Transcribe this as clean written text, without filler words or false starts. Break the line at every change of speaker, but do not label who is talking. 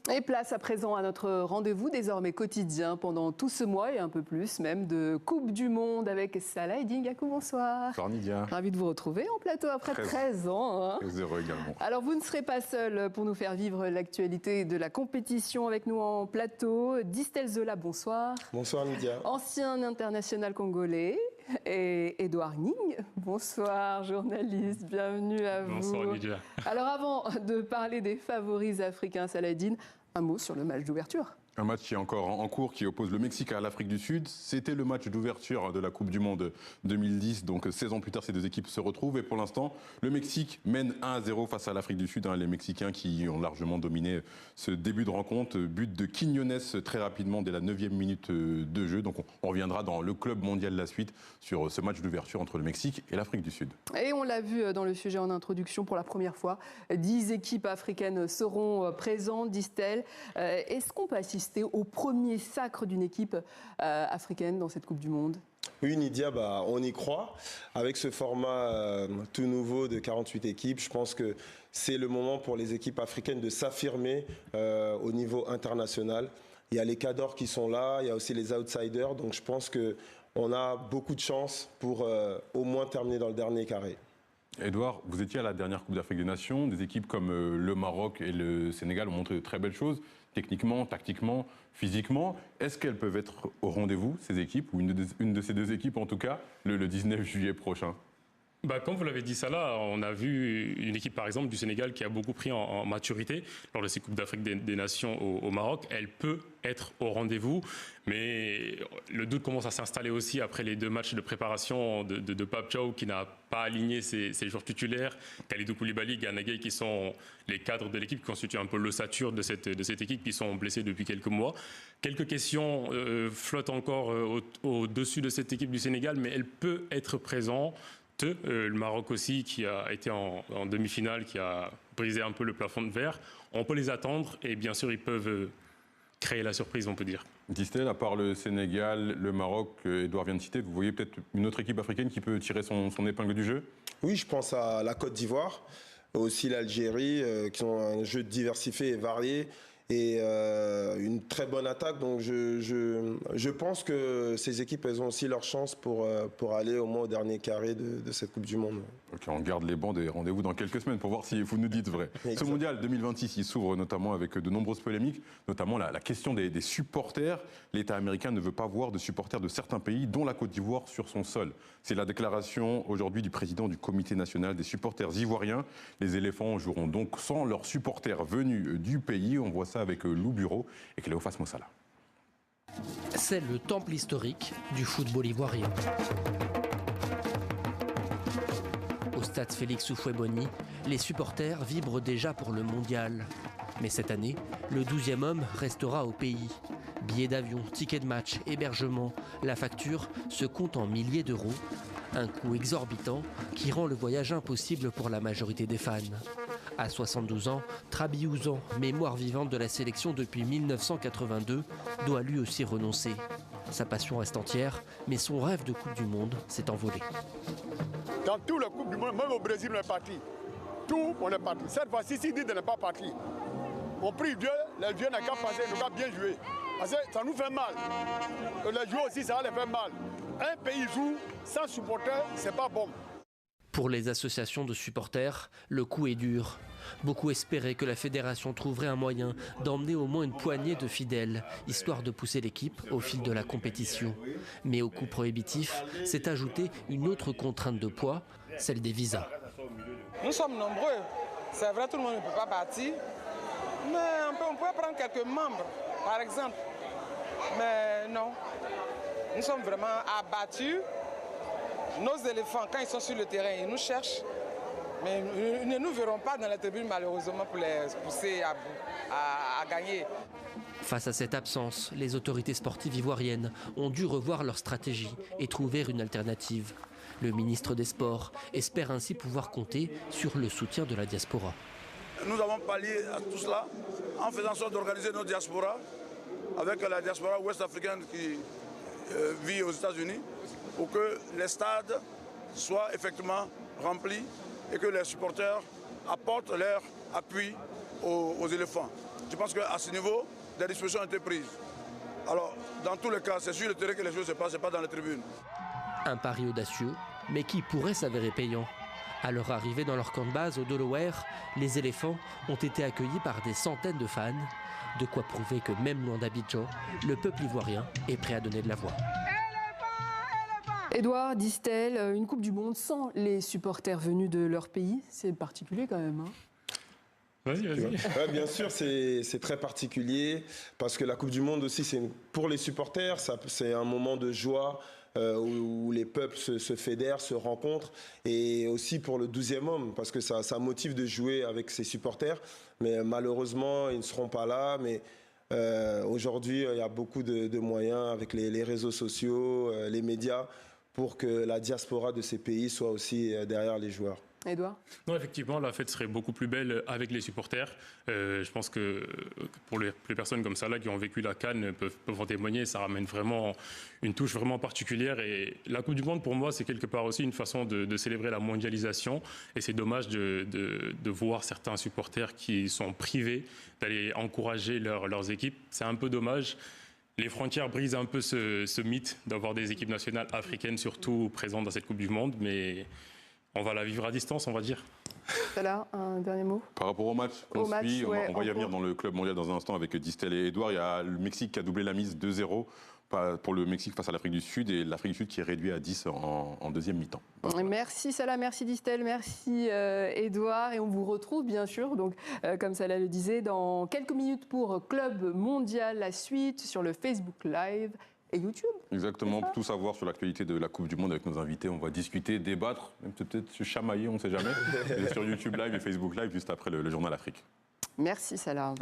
Et place à présent à notre rendez-vous désormais quotidien pendant tout ce mois et un peu plus même de Coupe du Monde avec Salah Eddine Gakou. Bonsoir.
Bonsoir Nidia.
Ravi de vous retrouver en plateau après 13 ans. Hein.
Très heureux également.
Alors vous ne serez pas seul pour nous faire vivre l'actualité de la compétition avec nous en plateau. Distel Zola, bonsoir.
Bonsoir Nidia.
Ancien international congolais. Et Edouard Ning, bonsoir journaliste, bienvenue à vous.
Bonsoir Nidia.
Alors avant de parler des favoris africains, Salah Eddine, un mot sur le match d'ouverture.
Un match qui est encore en cours, qui oppose le Mexique à l'Afrique du Sud. C'était le match d'ouverture de la Coupe du Monde 2010. Donc 16 ans plus tard, ces deux équipes se retrouvent. Et pour l'instant, le Mexique mène 1-0 face à l'Afrique du Sud. Les Mexicains qui ont largement dominé ce début de rencontre. But de Quiñones très rapidement dès la 9e minute de jeu. Donc on reviendra dans le club mondial de la suite sur ce match d'ouverture entre le Mexique et l'Afrique du Sud.
Et on l'a vu dans le sujet en introduction pour la première fois. 10 équipes africaines seront présentes, disent-elles. Est-ce qu'on peut assister au premier sacre d'une équipe africaine dans cette Coupe du Monde?
Oui Nidia, on y croit. Avec ce format tout nouveau de 48 équipes, je pense que c'est le moment pour les équipes africaines de s'affirmer au niveau international. Il y a les cadors qui sont là, il y a aussi les outsiders. Donc je pense qu'on a beaucoup de chance pour au moins terminer dans le dernier carré.
Edouard, vous étiez à la dernière Coupe d'Afrique des Nations. Des équipes comme le Maroc et le Sénégal ont montré de très belles choses, techniquement, tactiquement, physiquement. Est-ce qu'elles peuvent être au rendez-vous, ces équipes, ou une de ces deux équipes en tout cas, le 19 juillet prochain?
Comme vous l'avez dit, Salah, on a vu une équipe par exemple du Sénégal qui a beaucoup pris en maturité lors de ces Coupes d'Afrique des Nations au Maroc. Elle peut être au rendez-vous, mais le doute commence à s'installer aussi après les 2 matchs de préparation de Pape Thiaw qui n'a pas aligné ses joueurs titulaires, Kalidou Koulibaly, Gana Gueye qui sont les cadres de l'équipe, qui constituent un peu l'ossature de cette équipe, qui sont blessés depuis quelques mois. Quelques questions flottent encore au-dessus de cette équipe du Sénégal, mais elle peut être présente. Le Maroc aussi, qui a été en demi-finale, qui a brisé un peu le plafond de verre. On peut les attendre et bien sûr, ils peuvent créer la surprise, on peut dire.
Distel, à part le Sénégal, le Maroc, Edouard vient de citer, vous voyez peut-être une autre équipe africaine qui peut tirer son épingle du jeu?
Oui, je pense à la Côte d'Ivoire, aussi l'Algérie, qui ont un jeu diversifié et varié. Et une très bonne attaque. Donc je pense que ces équipes, elles ont aussi leur chance pour aller au moins au dernier carré de cette Coupe du Monde.
Ok, on garde les bancs des rendez-vous dans quelques semaines pour voir si vous nous dites vrai. Ce mondial 2026, il s'ouvre notamment avec de nombreuses polémiques, notamment la question des supporters. L'État américain ne veut pas voir de supporters de certains pays, dont la Côte d'Ivoire, sur son sol. C'est la déclaration aujourd'hui du président du Comité national des supporters ivoiriens. Les éléphants joueront donc sans leurs supporters venus du pays. On voit ça avec Lou Bureau et Cléophas Mossala.
C'est le temple historique du football ivoirien. Au stade Félix Houphouët-Boigny, les supporters vibrent déjà pour le mondial. Mais cette année, le 12e homme restera au pays. Billets d'avion, tickets de match, hébergement, la facture se compte en milliers d'euros. Un coût exorbitant qui rend le voyage impossible pour la majorité des fans. À 72 ans, Trabi Ouzan, mémoire vivante de la sélection depuis 1982, doit lui aussi renoncer. Sa passion reste entière, mais son rêve de Coupe du Monde s'est envolé.
Dans toute la Coupe du Monde, même au Brésil, on est parti. Tout, on est parti. Cette fois-ci, s'il dit de ne pas partir, on prie Dieu, les vieux n'ont qu'à passer, ils n'ont qu'à bien jouer. Parce que ça nous fait mal. Les joueurs aussi, ça va les faire mal. Un pays joue sans supporters, c'est pas bon.
Pour les associations de supporters, le coup est dur. Beaucoup espéraient que la fédération trouverait un moyen d'emmener au moins une poignée de fidèles, histoire de pousser l'équipe au fil de la compétition. Mais au coût prohibitif, s'est ajoutée une autre contrainte de poids, celle des visas.
Nous sommes nombreux. C'est vrai, tout le monde ne peut pas partir. Mais on pourrait prendre quelques membres, par exemple. Mais non. Nous sommes vraiment abattus. Nos éléphants, quand ils sont sur le terrain, ils nous cherchent. Mais ils ne nous verront pas dans la tribune, malheureusement, pour les pousser à gagner.
Face à cette absence, les autorités sportives ivoiriennes ont dû revoir leur stratégie et trouver une alternative. Le ministre des Sports espère ainsi pouvoir compter sur le soutien de la diaspora.
Nous avons pallié à tout cela en faisant en sorte d'organiser nos diasporas avec la diaspora ouest-africaine qui vit aux États-Unis pour que les stades soient effectivement remplis et que les supporters apportent leur appui aux éléphants. je pense qu'à ce niveau, des dispositions ont été prises. Alors, dans tous les cas, c'est sur le terrain que les choses se passent, ce n'est pas dans les tribunes.
Un pari audacieux, mais qui pourrait s'avérer payant. À leur arrivée dans leur camp de base au Delaware, les éléphants ont été accueillis par des centaines de fans. De quoi prouver que même loin d'Abidjan, le peuple ivoirien est prêt à donner de la voix.
Édouard Distel, une Coupe du Monde sans les supporters venus de leur pays, c'est particulier quand même.
Vas-y.
Ouais, bien sûr, c'est très particulier parce que la Coupe du Monde aussi, pour les supporters, c'est un moment de joie où les peuples se fédèrent, se rencontrent, et aussi pour le 12e homme parce que ça motive de jouer avec ses supporters. Mais malheureusement, ils ne seront pas là. Mais aujourd'hui, il y a beaucoup de moyens avec les réseaux sociaux, les médias, pour que la diaspora de ces pays soit aussi derrière les joueurs.
Édouard ?
Non, effectivement, la fête serait beaucoup plus belle avec les supporters. Je pense que pour les personnes comme ça là qui ont vécu la CAN peuvent en témoigner. Ça ramène vraiment une touche vraiment particulière. Et la Coupe du Monde, pour moi, c'est quelque part aussi une façon de célébrer la mondialisation. Et c'est dommage de voir certains supporters qui sont privés d'aller encourager leurs équipes. C'est un peu dommage. Les frontières brisent un peu ce mythe d'avoir des équipes nationales africaines surtout présentes dans cette Coupe du Monde. Mais on va la vivre à distance, on va dire.
Là, un dernier mot.
Par rapport au match qu'on suit, on va y revenir dans le club mondial dans un instant avec Distel et Édouard. Il y a le Mexique qui a doublé la mise 2-0 pour le Mexique face à l'Afrique du Sud, et l'Afrique du Sud qui est réduit à 10 en deuxième mi-temps.
Voilà. Merci Salah, merci Distel, merci Édouard, et on vous retrouve bien sûr, donc, comme Salah le disait, dans quelques minutes pour Club Mondial, la suite sur le Facebook Live et YouTube.
Exactement, pour tout savoir sur l'actualité de la Coupe du Monde avec nos invités. On va discuter, débattre, même peut-être se chamailler, on ne sait jamais. Et sur YouTube Live et Facebook Live juste après le journal Afrique.
Merci Salah.